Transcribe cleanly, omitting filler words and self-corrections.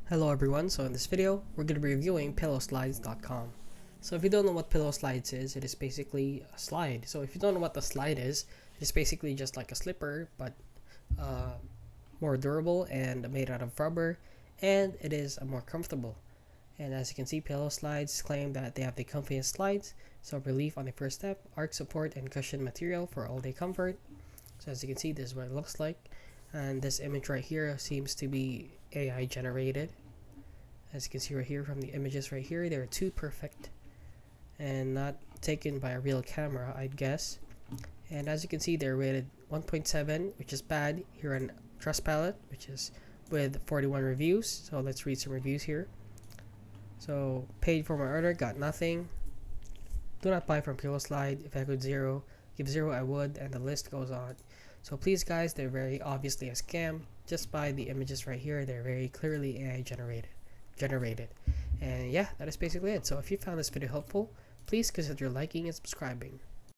Hello everyone, so in this video, we're going to be reviewing pillowslides.com. So if you don't know what Pillow Slides is, it is basically a slide. So if you don't know what the slide is, it's basically just like a slipper, but more durable and made out of rubber, and it is more comfortable. And as you can see, Pillow Slides claim that they have the comfiest slides, so relief on the first step, arch support, and cushion material for all-day comfort. So as you can see, this is what it looks like. And this image right here seems to be AI generated. As you can see right here from the images right here, they're too perfect and not taken by a real camera, I'd guess. And as you can see, they're rated 1.7, which is bad here on Trustpilot, which is with 41 reviews. So let's read some reviews here. So paid for my order, got nothing. Do not buy from Pillow Slide. If I could give zero, I would, and the list goes on. So please guys, they're very obviously a scam. Just by the images right here, they're very clearly AI generated. And yeah, that is basically it. So if you found this video helpful, please consider liking and subscribing.